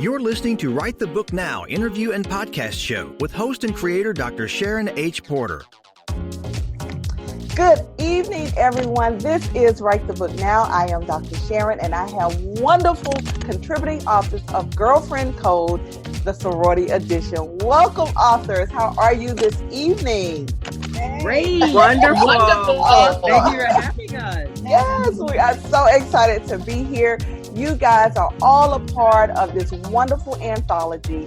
You're listening to Write the Book Now interview and podcast show with host and creator Dr. Sharon H. Porter. Good evening, everyone. This is Write the Book Now. I am Dr. Sharon, and I have wonderful contributing authors of Gyrlfriend Code, the Sorority edition. Welcome, authors. How are you this evening? Great. Wonderful. Thank you for having us. Yes, we are so excited to be here. You guys are all a part of this wonderful anthology.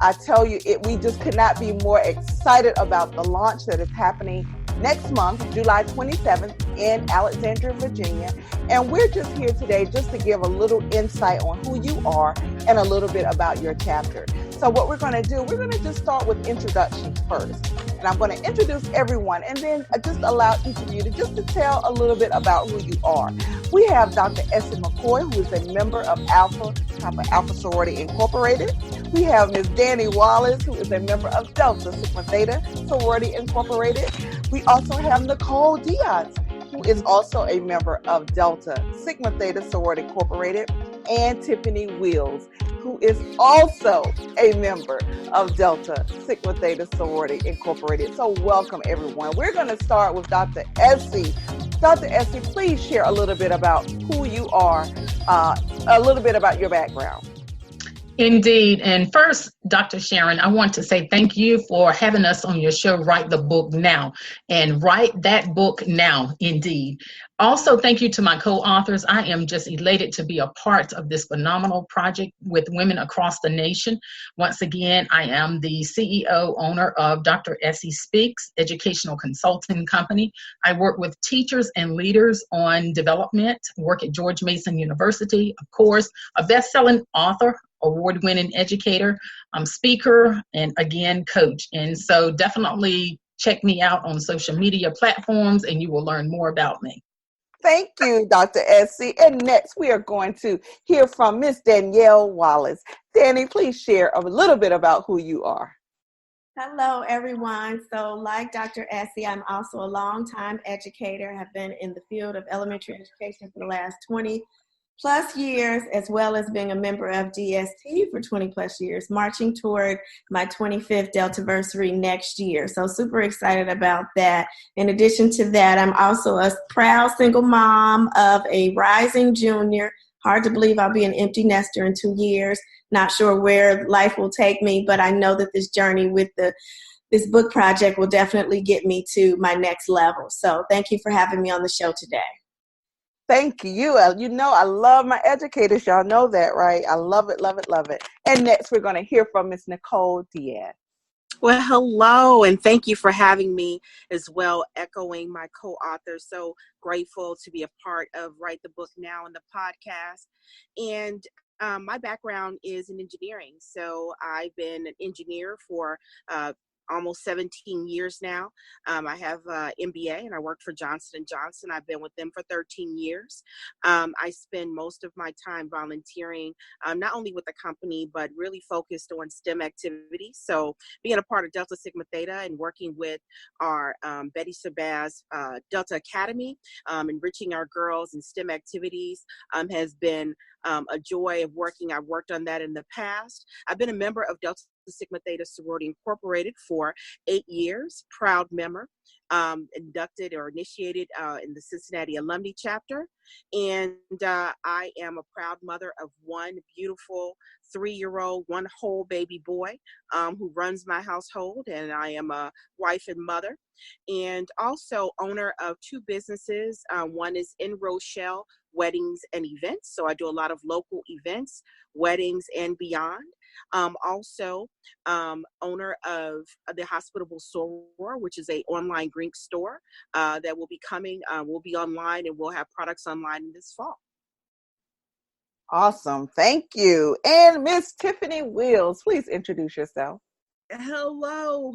I tell you, we just could not be more excited about the launch that is happening next month, July 27th in Alexandria, Virginia. And we're just here today just to give a little insight on who you are and a little bit about your chapter. So what we're going to do, we're going to just start with introductions first. And I'm going to introduce everyone and then just allow each of you to tell a little bit about who you are. We have Dr. Essie McKoy, who is a member of Alpha Sorority Incorporated. We have Ms. Wallace, who is a member of Delta Sigma Theta Sorority Incorporated. We also have Nicole Diaz, who is also a member of Delta Sigma Theta Sorority Incorporated, and Tiffani Wills, who is also a member of Delta Sigma Theta Sorority Incorporated. So welcome, everyone. We're going to start with Dr. Essie. Dr. Essie, please share a little bit about who you are, a little bit about your background. Indeed. And first, Dr. Sharon, I want to say thank you for having us on your show, Write the Book Now, and write that book now, indeed. Also, thank you to my co-authors. I am just elated to be a part of this phenomenal project with women across the nation. Once again, I am the CEO, owner of Dr. Essie Speaks, educational consulting company. I work with teachers and leaders on development, work at George Mason University, of course, a best-selling author, award-winning educator, speaker, and again, coach. And so definitely check me out on social media platforms and you will learn more about me. Thank you, Dr. Essie. And next, we are going to hear from Miss Danielle Wallace. Danny, please share a little bit about who you are. Hello, everyone. So like Dr. Essie, I'm also a longtime educator. Have been in the field of elementary education for the last 20 plus years, as well as being a member of DST for 20 plus years, marching toward my 25th Deltaversary next year. So super excited about that. In addition to that, I'm also a proud single mom of a rising junior. Hard to believe I'll be an empty nester in 2 years. Not sure where life will take me, but I know that this journey with this book project will definitely get me to my next level. So thank you for having me on the show today. Thank you. You know, I love my educators. Y'all know that, right? I love it, love it, love it. And next, we're going to hear from Miss Nicole Diaz. Well, hello, and thank you for having me as well, echoing my co-author. So grateful to be a part of Write the Book Now and the podcast. And my background is in engineering. So I've been an engineer for almost 17 years now. I have an MBA and I worked for Johnson & Johnson. I've been with them for 13 years. I spend most of my time volunteering, not only with the company, but really focused on STEM activities. So being a part of Delta Sigma Theta and working with our Betty Sabaz Delta Academy, enriching our girls in STEM activities has been a joy of working. I've worked on that in the past. I've been a member of Delta Sigma Theta Sorority Incorporated for 8 years, proud member, inducted or initiated in the Cincinnati Alumni chapter. And I am a proud mother of one beautiful 3-year-old, one whole baby boy who runs my household. And I am a wife and mother, and also owner of 2 businesses. One is in Rochelle, weddings and events. So I do a lot of local events, weddings and beyond. Also owner of the Hospitable Soror, which is a online drink store that will be coming, will be online, and we'll have products online this fall. Awesome. Thank you. And Miss Tiffani Wills, please introduce yourself. Hello.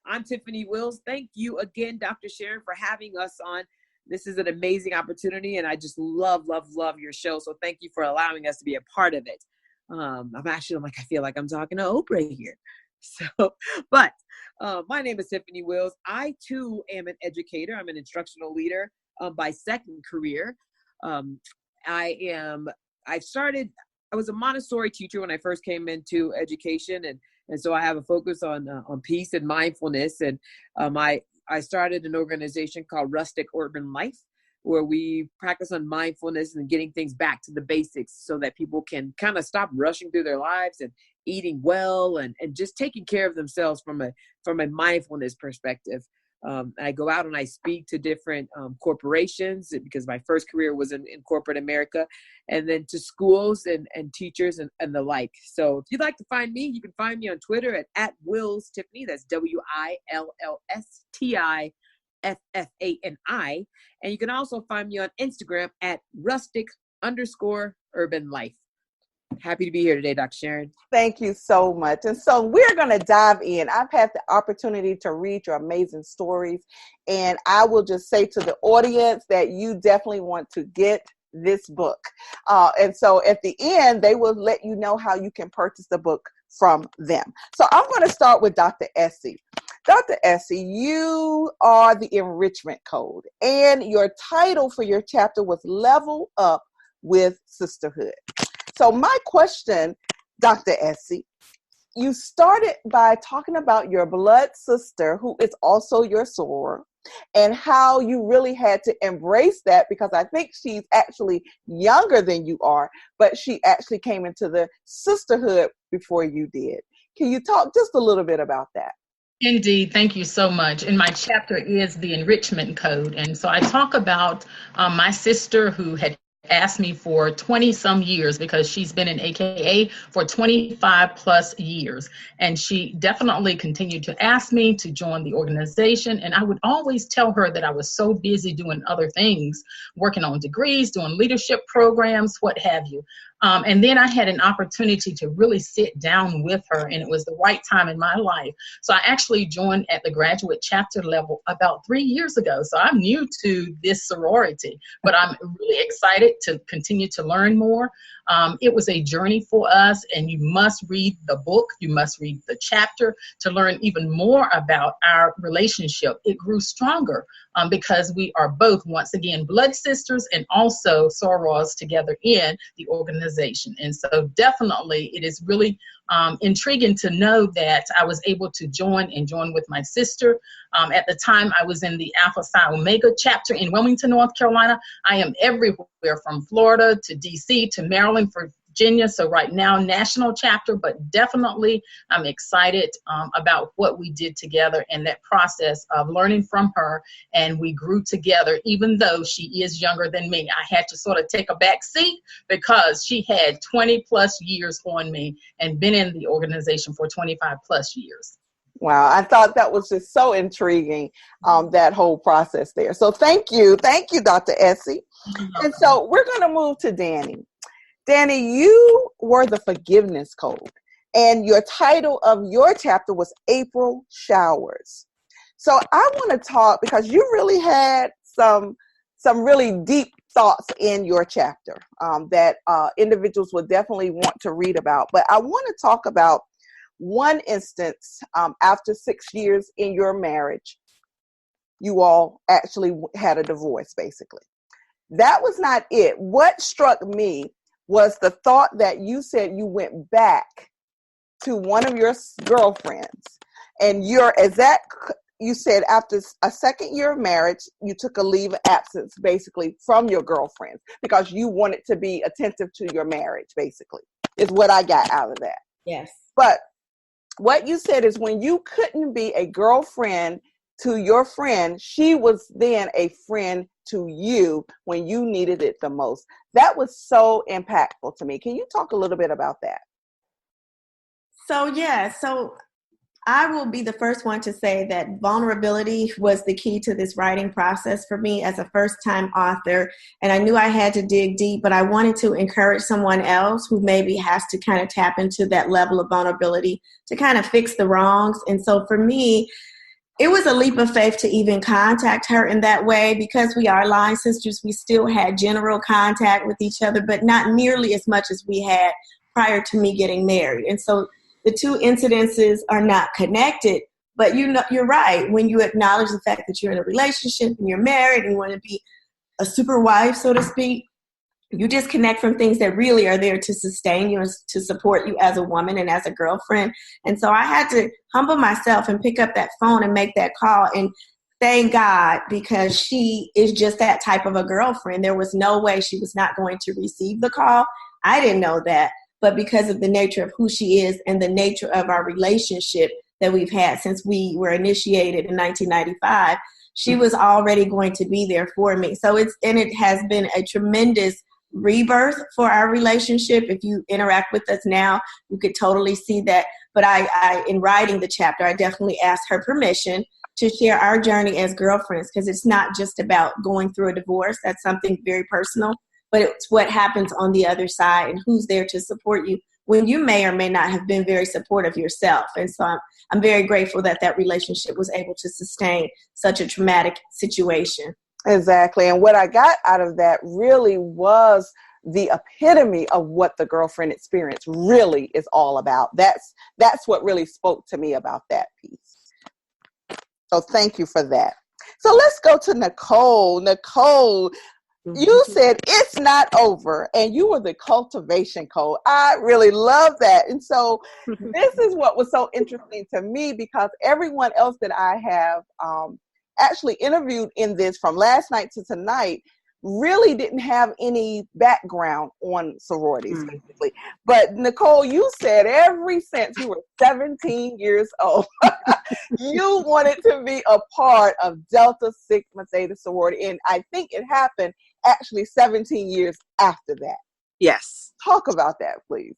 I'm Tiffani Wills. Thank you again, Dr. Sharon, for having us on. This is an amazing opportunity, and I just love your show. So thank you for allowing us to be a part of it. I feel like I'm talking to Oprah here. But my name is Tiffani Wills. I too am an educator. I'm an instructional leader by second career. I started I was a Montessori teacher when I first came into education, and so I have a focus on peace and mindfulness. And I started an organization called Rustic Urban Life, where we practice on mindfulness and getting things back to the basics so that people can kind of stop rushing through their lives and eating well and just taking care of themselves from a mindfulness perspective. I go out and I speak to different corporations, because my first career was in corporate America, and then to schools and teachers and the like. So if you'd like to find me, you can find me on Twitter at Wills Tiffani. That's WILLSTIFFANI. And you can also find me on Instagram at rustic_urban life. Happy to be here today, Dr. Sharon. Thank you so much. And so we're going to dive in. I've had the opportunity to read your amazing stories, and I will just say to the audience that you definitely want to get this book. And so at the end, they will let you know how you can purchase the book from them. So I'm going to start with Dr. Essie. Dr. Essie, you are the enrichment code, and your title for your chapter was Level Up with Sisterhood. So my question, Dr. Essie, you started by talking about your blood sister, who is also your soror, and how you really had to embrace that, because I think she's actually younger than you are, but she actually came into the sisterhood before you did. Can you talk just a little bit about that? Indeed. Thank you so much. And my chapter is the enrichment code. And so I talk about my sister, who had asked me for 20 some years, because she's been in AKA for 25 plus years. And she definitely continued to ask me to join the organization. And I would always tell her that I was so busy doing other things, working on degrees, doing leadership programs, what have you. And then I had an opportunity to really sit down with her, and it was the right time in my life. So I actually joined at the graduate chapter level about 3 years ago. So I'm new to this sorority, but I'm really excited to continue to learn more. It was a journey for us, and you must read the book. You must read the chapter to learn even more about our relationship. It grew stronger because we are both, once again, blood sisters and also sorors together in the organization. And so definitely it is really intriguing to know that I was able to join with my sister. At the time, I was in the Alpha Psi Omega chapter in Wilmington, North Carolina. I am everywhere from Florida to DC to Maryland, Virginia. So right now, national chapter, but definitely I'm excited about what we did together and that process of learning from her. And we grew together, even though she is younger than me. I had to sort of take a back seat because she had 20 plus years on me and been in the organization for 25 plus years. Wow, I thought that was just so intriguing, that whole process there. So thank you, Dr. Essie. And so we're going to move to Danny. Danny, you were the forgiveness code, and your title of your chapter was April Showers. So I want to talk, because you really had some really deep thoughts in your chapter that individuals will definitely want to read about. But I want to talk about one instance after 6 years in your marriage, you all actually had a divorce, basically. That was not it. What struck me was the thought that you said you went back to one of your girlfriends, and you said after a second year of marriage, you took a leave of absence, basically, from your girlfriends because you wanted to be attentive to your marriage, basically, is what I got out of that. Yes. But what you said is when you couldn't be a girlfriend to your friend, she was then a friend to you when you needed it the most. That was so impactful to me. Can you talk a little bit about that? So I will be the first one to say that vulnerability was the key to this writing process for me as a first-time author. And I knew I had to dig deep, but I wanted to encourage someone else who maybe has to kind of tap into that level of vulnerability to kind of fix the wrongs. And so for me, it was a leap of faith to even contact her in that way, because we are line sisters. We still had general contact with each other, but not nearly as much as we had prior to me getting married. And so the two incidences are not connected, but you're right. When you acknowledge the fact that you're in a relationship and you're married and you want to be a super wife, so to speak, you disconnect from things that really are there to sustain you and to support you as a woman and as a girlfriend. And so I had to humble myself and pick up that phone and make that call. And thank God, because she is just that type of a girlfriend. There was no way she was not going to receive the call. I didn't know that. But because of the nature of who she is and the nature of our relationship that we've had since we were initiated in 1995, she was already going to be there for me. So it has been a tremendous rebirth for our relationship. If you interact with us now, you could totally see that. But I in writing the chapter, I definitely asked her permission to share our journey as girlfriends, because it's not just about going through a divorce. That's something very personal, but it's what happens on the other side and who's there to support you when you may or may not have been very supportive yourself. And so I'm very grateful that that relationship was able to sustain such a traumatic situation. Exactly. And what I got out of that really was the epitome of what the girlfriend experience really is all about. That's what really spoke to me about that piece. So thank you for that. So let's go to Nicole. Nicole, you said it's not over, and you were the cultivation coach. I really love that. And so this is what was so interesting to me, because everyone else that I have actually interviewed in this from last night to tonight really didn't have any background on sororities, basically. But Nicole, you said ever since you were 17 years old, you wanted to be a part of Delta Sigma Theta sorority. And I think it happened actually 17 years after that. Yes. Talk about that, please.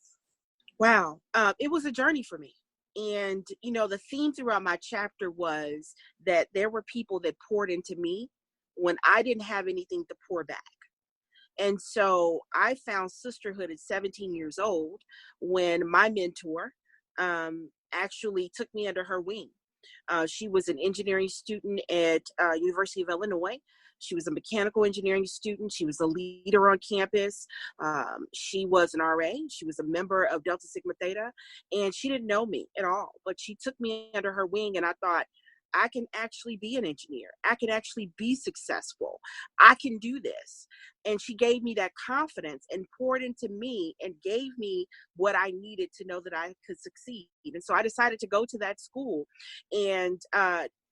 Wow. It was a journey for me. And, the theme throughout my chapter was that there were people that poured into me when I didn't have anything to pour back. And so I found sisterhood at 17 years old when my mentor actually took me under her wing. She was an engineering student at University of Illinois. She was a mechanical engineering student. She was a leader on campus. She was an RA. She was a member of Delta Sigma Theta, and she didn't know me at all, but she took me under her wing, and I thought, I can actually be an engineer. I can actually be successful. I can do this. And she gave me that confidence and poured into me and gave me what I needed to know that I could succeed. And so I decided to go to that school. And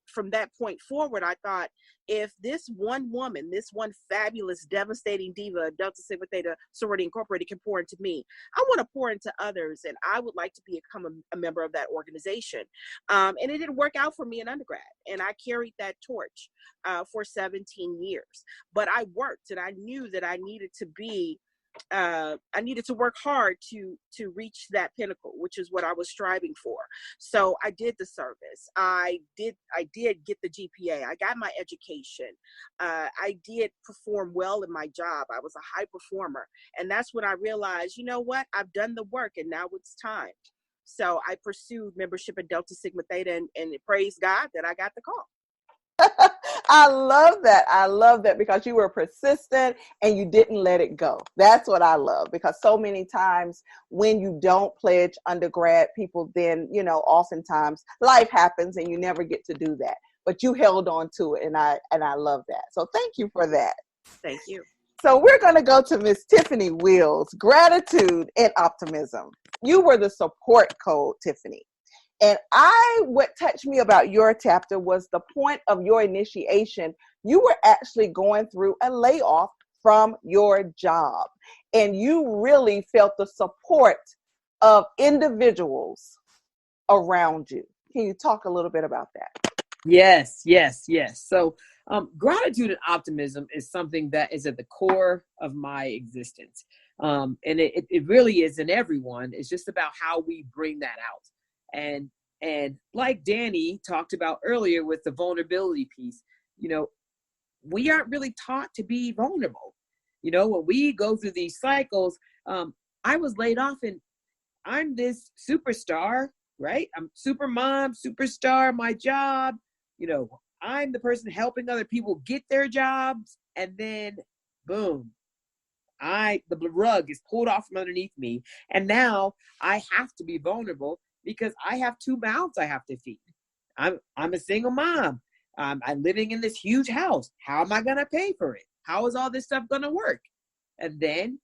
from that point forward, I thought, if this one woman, this one fabulous, devastating diva, Delta Sigma Theta Sorority Incorporated, can pour into me, I want to pour into others, and I would like to become a member of that organization. And it didn't work out for me in undergrad, and I carried that torch for 17 years. But I worked, and I knew that I needed to work hard to reach that pinnacle, which is what I was striving for. So I did the service. I did get the GPA. I got my education. I did perform well in my job. I was a high performer. And that's when I realized, you know what? I've done the work, and now it's time. So I pursued membership in Delta Sigma Theta, and praise God that I got the call. I love that. I love that, because you were persistent and you didn't let it go. That's what I love, because so many times when you don't pledge undergrad, people then, oftentimes life happens and you never get to do that. But you held on to it, and I love that. So thank you for that. Thank you. So we're going to go to Miss Tiffani Wills, gratitude and optimism. You were the support code, Tiffani. And what touched me about your chapter was the point of your initiation. You were actually going through a layoff from your job, and you really felt the support of individuals around you. Can you talk a little bit about that? Yes. So gratitude and optimism is something that is at the core of my existence. And it really is in everyone. It's just about how we bring that out. And like Danny talked about earlier with the vulnerability piece, we aren't really taught to be vulnerable. When we go through these cycles, I was laid off and I'm this superstar, right? I'm super mom, superstar, my job, I'm the person helping other people get their jobs. And then boom, the rug is pulled off from underneath me. And now I have to be vulnerable, because I have 2 mouths I have to feed. I'm a single mom. I'm living in this huge house. How am I going to pay for it? How is all this stuff going to work? And then,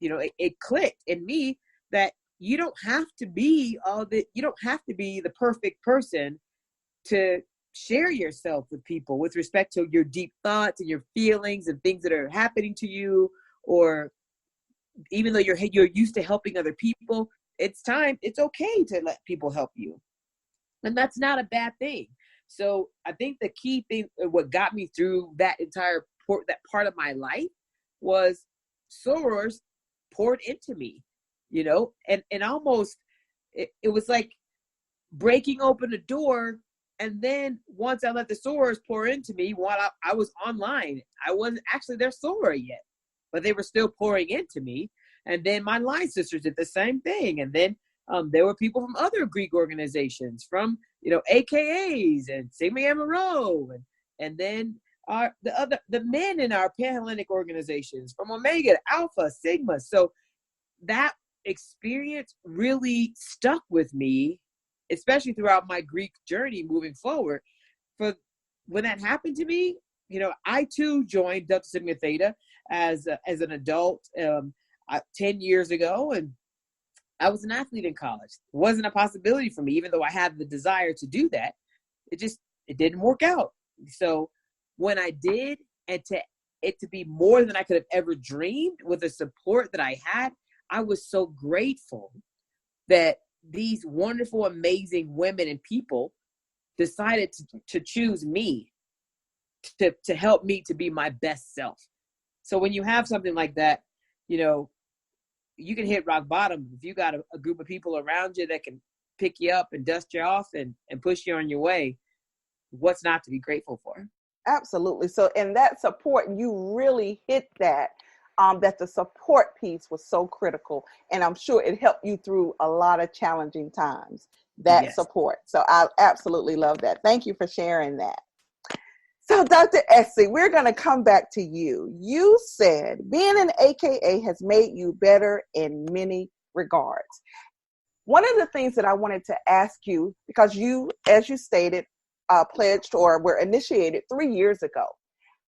it clicked in me that you don't have to be the perfect person to share yourself with people with respect to your deep thoughts and your feelings and things that are happening to you, or even though you're used to helping other people, it's okay to let people help you. And that's not a bad thing. So I think the key thing, what got me through that that part of my life, was sorors poured into me, and almost it was like breaking open a door. And then once I let the sorors pour into me, while I was online, I wasn't actually their soror yet, but they were still pouring into me. And then my line sisters did the same thing. And then there were people from other Greek organizations, from AKAs and Sigma Gamma Rho, and then the men in our Pan-Hellenic organizations, from Omega to Alpha, Sigma. So that experience really stuck with me, especially throughout my Greek journey moving forward. For when that happened to me, I too joined Delta Sigma Theta as an adult 10 years ago, and I was an athlete in college. It wasn't a possibility for me, even though I had the desire to do that. It didn't work out. So when I did, and to be more than I could have ever dreamed with the support that I had, I was so grateful that these wonderful, amazing women and people decided to choose me to help me to be my best self. So when you have something like that, you can hit rock bottom. If you got a group of people around you that can pick you up and dust you off and push you on your way, what's not to be grateful for? Absolutely. So in that support, you really hit that the support piece was so critical. And I'm sure it helped you through a lot of challenging times, that Yes. support. So I absolutely love that. Thank you for sharing that. So Dr. Essie, we're going to come back to you. You said being an AKA has made you better in many regards. One of the things that I wanted to ask you, because you, as you stated, pledged or were initiated 3 years ago.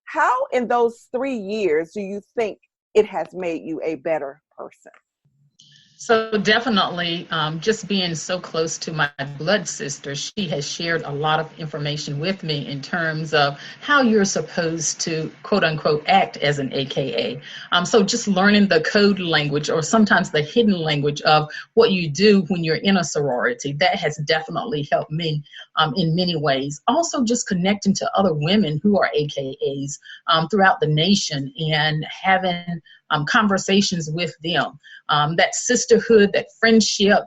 How in those 3 years do you think it has made you a better person? So definitely, just being so close to my blood sister, she has shared a lot of information with me in terms of how you're supposed to, quote unquote, act as an AKA. So just learning the code language, or sometimes the hidden language of what you do when you're in a sorority, that has definitely helped me in many ways. Also just connecting to other women who are AKAs throughout the nation and having conversations with them. That sisterhood, that friendship,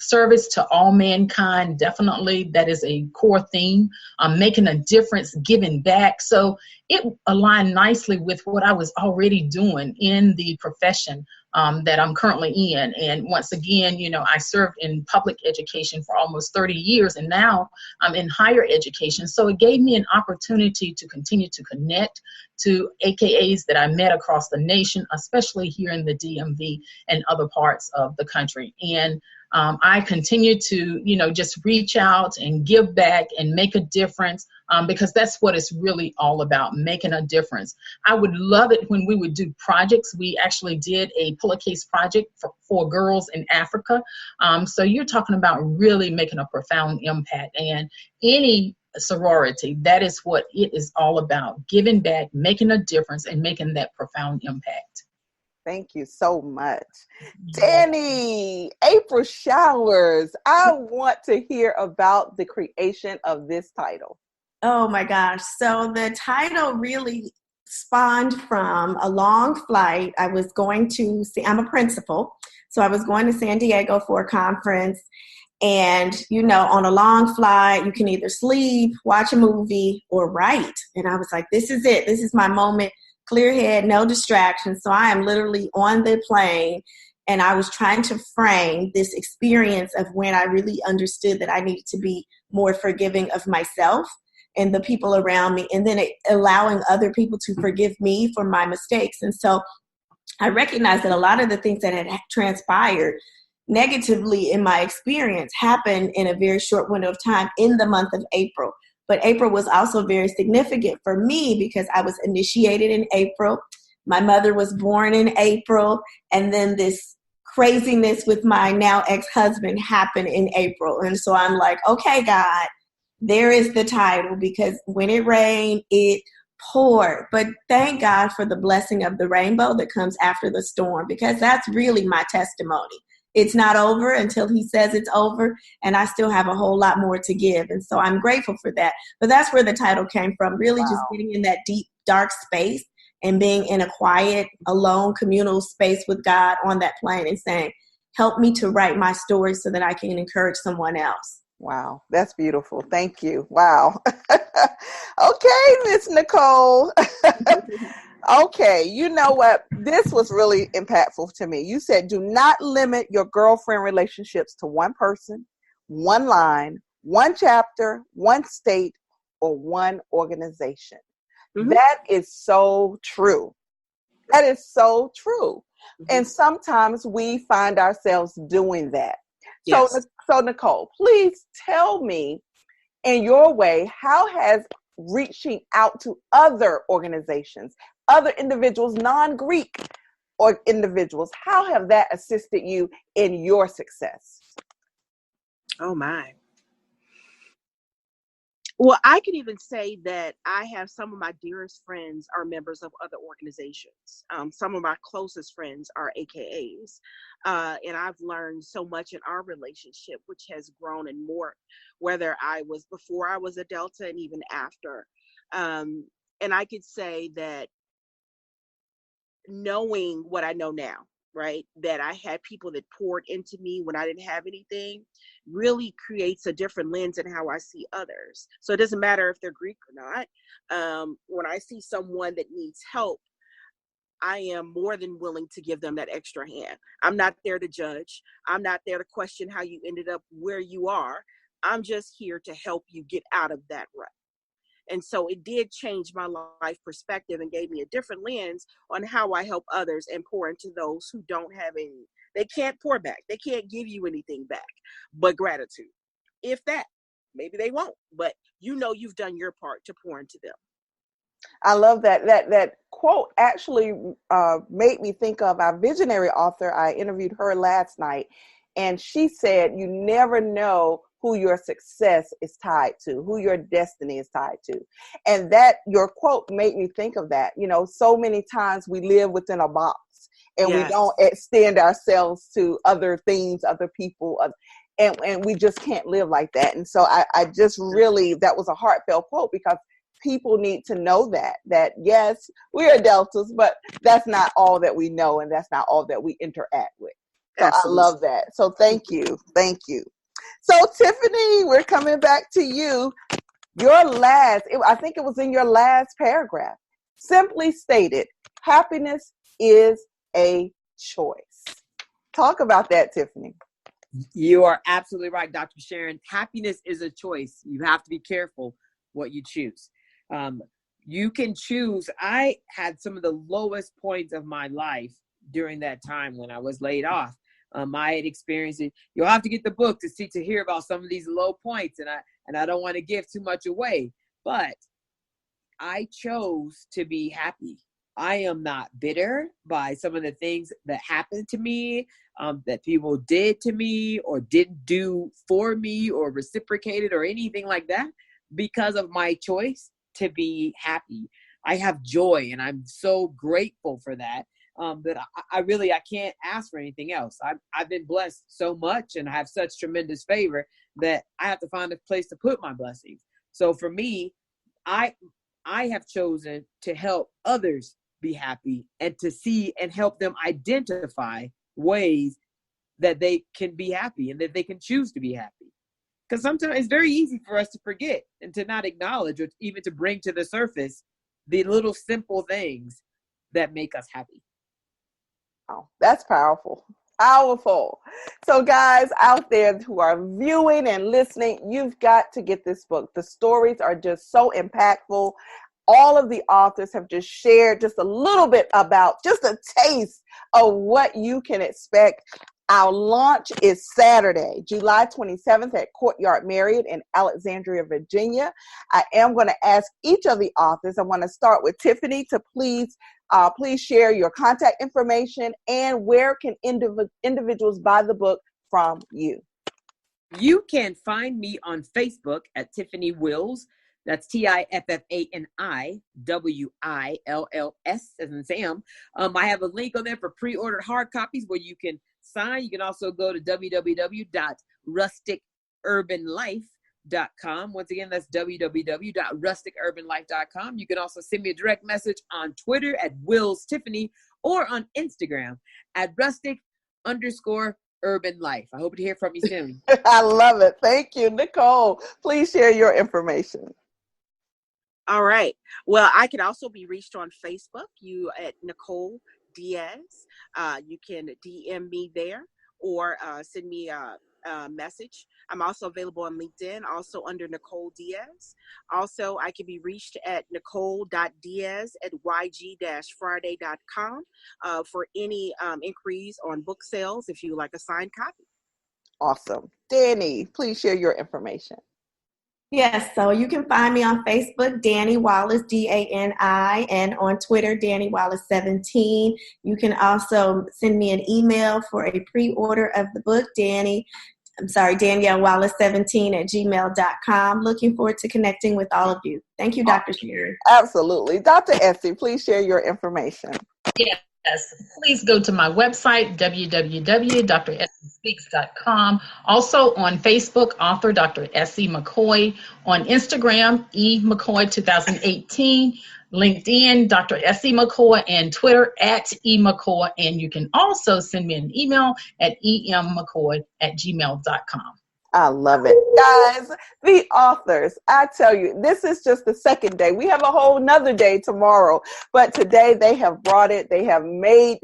service to all mankind, definitely that is a core theme. Making a difference, giving back. So it aligned nicely with what I was already doing in the profession that I'm currently in. And once again, I served in public education for almost 30 years, and now I'm in higher education. So it gave me an opportunity to continue to connect to AKAs that I met across the nation, especially here in the DMV and other parts of the country. And I continue to, just reach out and give back and make a difference, because that's what it's really all about, making a difference. I would love it when we would do projects. We actually did a pillowcase project for girls in Africa. So you're talking about really making a profound impact. And any sorority, that is what it is all about, giving back, making a difference, and making that profound impact. Thank you so much. Danny, April Showers, I want to hear about the creation of this title. Oh my gosh. So the title really spawned from a long flight. I was going to see, I'm a principal, so I was going to San Diego for a conference. And, on a long flight, you can either sleep, watch a movie, or write. And I was like, this is it. This is my moment. Clear head, no distractions. So I am literally on the plane, and I was trying to frame this experience of when I really understood that I needed to be more forgiving of myself and the people around me, and then allowing other people to forgive me for my mistakes. And so I recognized that a lot of the things that had transpired negatively in my experience happened in a very short window of time in the month of April. But April was also very significant for me because I was initiated in April. my mother was born in April, and then this craziness with my now ex-husband happened in April. And so I'm like, okay, God, there is the title, because when it rained, it poured. But thank God for the blessing of the rainbow that comes after the storm, because that's really my testimony. It's not over until he says it's over, and I still have a whole lot more to give. And so I'm grateful for that. But that's where the title came from, really just getting in that deep, dark space and being in a quiet, alone, communal space with God on that plane and saying, help me to write my story so that I can encourage someone else. Wow, that's beautiful. Thank you. Wow. Okay, Miss Nicole. Okay, you know what? This was really impactful to me. You said, do not limit your girlfriend relationships to one person, one line, one chapter, one state, or one organization. Mm-hmm. That is so true. That is so true. Mm-hmm. And sometimes we find ourselves doing that. Yes. So Nicole, please tell me, in your way, how has reaching out to other organizations, other individuals, non-Greek or individuals, how have that assisted you in your success? Oh my. Well, I can even say that I have some of my dearest friends are members of other organizations. Some of my closest friends are AKAs. And I've learned so much in our relationship, which has grown and more, whether I was before I was a Delta and even after. And I could say that knowing what I know now, right, that I had people that poured into me when I didn't have anything, really creates a different lens in how I see others. So it doesn't matter if they're Greek or not. When I see someone that needs help, I am more than willing to give them that extra hand. I'm not there to judge. I'm not there to question how you ended up where you are. I'm just here to help you get out of that rut. And so it did change my life perspective and gave me a different lens on how I help others and pour into those who don't have any. They can't pour back. They can't give you anything back but gratitude. If that, maybe they won't, but you know you've done your part to pour into them. I love that. That quote actually made me think of our visionary author. I interviewed her last night, and she said, you never know who your success is tied to, who your destiny is tied to. And that, your quote made me think of that. You know, so many times we live within a box and we don't extend ourselves to other things, other people, and we just can't live like that. And so I just really, that was a heartfelt quote, because people need to know that yes, we are Deltas, but that's not all that we know, and that's not all that we interact with. So absolutely. I love that. So thank you. Thank you. So Tiffani, we're coming back to you. I think it was in your last paragraph, simply stated, happiness is a choice. Talk about that, Tiffani. You are absolutely right, Dr. Sharon. Happiness is a choice. You have to be careful what you choose. You can choose. I had some of the lowest points of my life during that time when I was laid off. I had experienced it. You'll have to get the book to hear about some of these low points, and I don't want to give too much away, but I chose to be happy. I am not bitter by some of the things that happened to me, that people did to me or didn't do for me or reciprocated or anything like that, because of my choice to be happy. I have joy, and I'm so grateful for that. That I can't ask for anything else. I've been blessed so much, and I have such tremendous favor that I have to find a place to put my blessings. So for me, I have chosen to help others be happy and to see and help them identify ways that they can be happy and that they can choose to be happy. Because sometimes it's very easy for us to forget and to not acknowledge or even to bring to the surface the little simple things that make us happy. Oh, that's powerful. Powerful. So guys out there who are viewing and listening, you've got to get this book. The stories are just so impactful. All of the authors have just shared just a little bit about just a taste of what you can expect. Our launch is Saturday, July 27th at Courtyard Marriott in Alexandria, Virginia. I am going to ask each of the authors. I want to start with Tiffani to please share your contact information and where can individuals buy the book from you. You can find me on Facebook at Tiffani Wills. That's TiffaniWills, as in Sam. I have a link on there for pre-ordered hard copies where you can sign. You can also go to www.rusticurbanlife.com. Once again, that's www.rusticurbanlife.com. You can also send me a direct message on Twitter at Wills Tiffani or on Instagram at rustic_urban_life. I hope to hear from you soon. I love it. Thank you. Nicole, please share your information. All right. Well, I can also be reached on Facebook, you at Nicole Diaz. You can DM me there or send me a message. I'm also available on LinkedIn, also under Nicole Diaz. Also, I can be reached at nicole.diaz@yg-friday.com for any inquiries on book sales if you like a signed copy. Awesome. Danny, please share your information. Yes, so you can find me on Facebook, Dani Wallace, DANI, and on Twitter, Dani Wallace 17. You can also send me an email for a pre-order of the book, Danielle Wallace 17@gmail.com. Looking forward to connecting with all of you. Thank you, Dr. Sharon. Absolutely. Dr. Essie, please share your information. Yes, please go to my website, www.dressiespeaks.com. Also on Facebook, author Dr. Essie McKoy. On Instagram, McKoy2018. LinkedIn, Dr. Essie McKoy, and Twitter at @McKoy. And you can also send me an email at emmckoy@gmail.com. I love it. Guys, the authors, I tell you, this is just the second day. We have a whole nother day tomorrow, but today they have brought it. They have made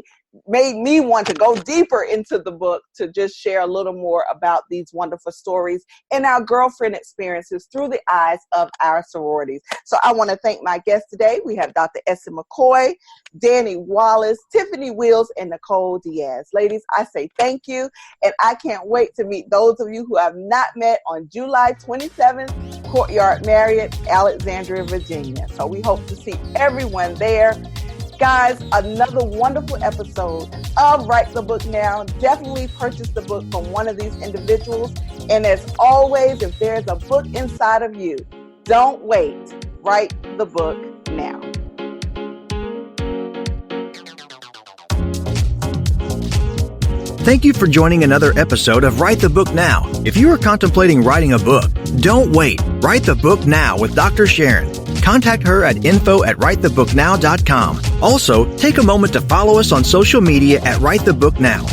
me want to go deeper into the book to just share a little more about these wonderful stories and our girlfriend experiences through the eyes of our sororities. So I want to thank my guests today. We have Dr. Essie McKoy, Dani Wallace, Tiffani Wills, and Nicole Diaz. Ladies, I say thank you, and I can't wait to meet those of you who have not met on July 27th, Courtyard Marriott, Alexandria, Virginia. So we hope to see everyone there. Guys, another wonderful episode of Write the Book Now. Definitely purchase the book from one of these individuals. And as always, if there's a book inside of you, don't wait. Write the book now. Thank you for joining another episode of Write the Book Now. If you are contemplating writing a book, don't wait. Write the book now with Dr. Sharon. Contact her at info@writethebooknow.com. Also, take a moment to follow us on social media at Write the Book Now.